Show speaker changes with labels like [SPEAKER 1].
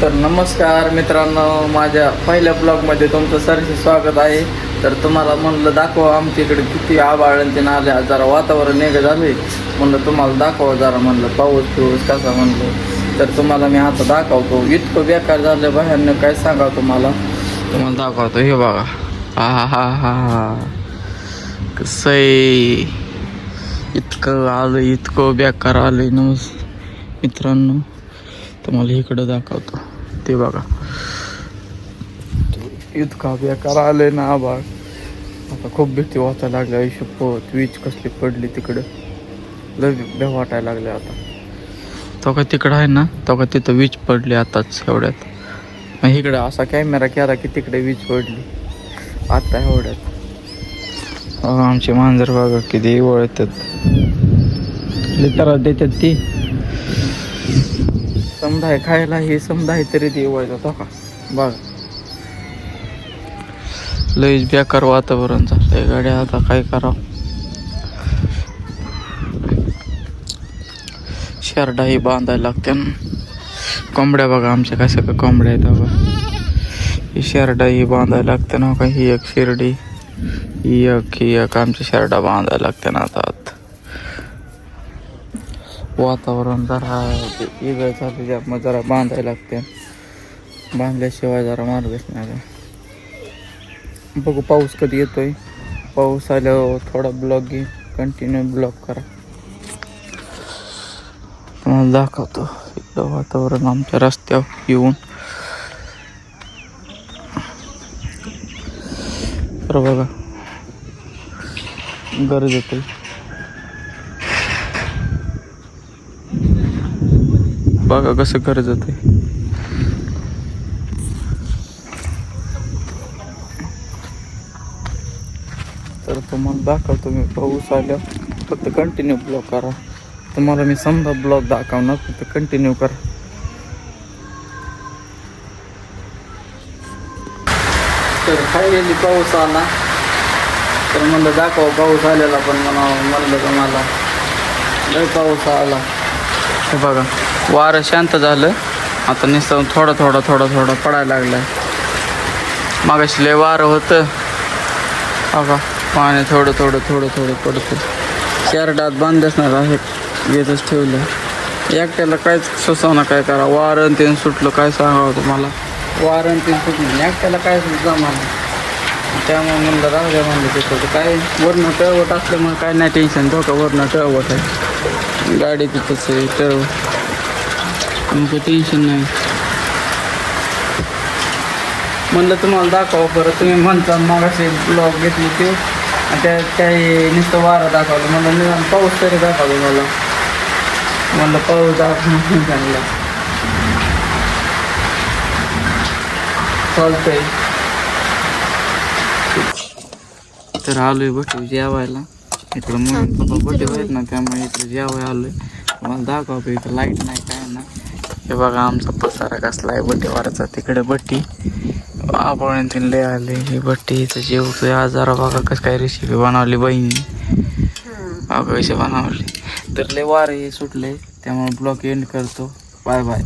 [SPEAKER 1] तर नमस्कार मित्रांनो, माझ्या पहिल्या ब्लॉगमध्ये तुमचं सरसे स्वागत आहे. तर तुम्हाला म्हणलं दाखवा आमच्या इकडे किती आभाळ ते नाले, जरा वातावरण वेगळं झाले, म्हणलं तुम्हाला दाखवा जरा, म्हणलं पाऊस कसा म्हणलं. तर तुम्हाला मी आता दाखवतो. इतकं बेकार झालं बाहेरनं, काय सांगा तुम्हाला दाखवतो. हे बघा, हा हा हा हा कसं आहे, इतकं आलं, इतकं बेकार आलं मित्रांनो. तुम्हाला इकडं दाखवतो, ते बघा इतका बेकार आलंय ना आभाळ. आता खूप भीती वाटायला लागली. आयुष्यपत वीज कसली पडली तिकडं, लय भ्या वाटायला लागले. आता तो का तिकडं आहे ना, तो का तिथं वीज पडली आताच एवढ्यात. मग इकडं असा कॅमेरा केला की तिकडे वीज पडली आता एवढ्यात. आमची मांजर बघा किती वळतात, लिटरात देतात ती. समजाय खायला हे समजाय तरी ते वळतात. तो का बघ, लईच बेकार वातावरण झालंय गाड्या. आता काय करावं, शेरडा ही बांधायला लागते ना. कोंबड्या बघा आमच्या काय सगळं कोंबड्या आहेत बघा. ही शेरडा ही बांधायला लागते ना का. ही एक शिर्डी, ही एक आमच्या शेरडा बांधायला लागते ना. आता वातावरण जरा वेगळं झालं, त्यामुळे जरा बांधायला लागते. बांधल्याशिवाय जरा मार्गच नाही. बघू पाऊस कधी येतोय. पाऊस आल्यावर थोडा ब्लॉग घे, कंटिन्यू ब्लॉग करा. तुम्हाला दाखवतो इथलं वातावरण आमच्या रस्त्यावर येऊन. तर बघा गरज येते, बघा कसं गरज येते. तर तुम्हाला दाखवतो मी पाऊस आल्यावर. फक्त कंटिन्यू ब्लॉग करा. तुम्हाला मी समजा ब्लॉग दाखवणार, फक्त कंटिन्यू करा. तर फायनली पाऊस आला. तर म्हणलं दाखव पाऊस आलेला, पण म्हणलं तुम्हाला लय पाऊस आला. हे बघा वारं शांत झालं. आता नुसतं थोडं पडायला लागलाय. मागाशी लय वारं होतं बघा. पाणी थोडं पडतं. शेरडात बांधच नाही आहे, येतच ठेवलं. एकट्याला कायच सुचवणं, काय करा. वारण ते सुटलं, काय सांगावं तुम्हाला. वारण ते सुटलं, एकट्याला काय जमाना. त्यामुळे म्हणलं राहू द्या, म्हणलं तिथं काय वरनं टळवट असल्यामुळे काय नाही टेन्शन. धोका वरनं टळवट आहे, गाडी तिथंच आहे टळवट, मग टेन्शन नाही. म्हणलं तुम्हाला दाखवा परत. तुम्ही म्हणता मग असे ब्लॉग घेतले ते, त्या नुसतं वारं दाखवलं. म्हणलं पाऊस तरी दाखवलं मला. म्हणलं पाऊस दाखवून चांगला चालतंय. तर आलोय बटे जेवायला. इकडं मम्मी पप्पा बटे आहेत ना, त्यामुळे इकडे जेवाय आलोय. मला दाखवतो इथं लाईट नाही काय ना. हे बघा आमचा पसारा कसला आहे बट्टीवाराचा. तिकडे बट्टी आपण लय आले. ही बट्टी इथं जेवतोय. आज जरा बघा कसं काय रेसिपी बनवली बहिणी, बघा कशी बनवली. तर लय वारे सुटले, त्यामुळे ब्लॉग एंड करतो. Bye bye.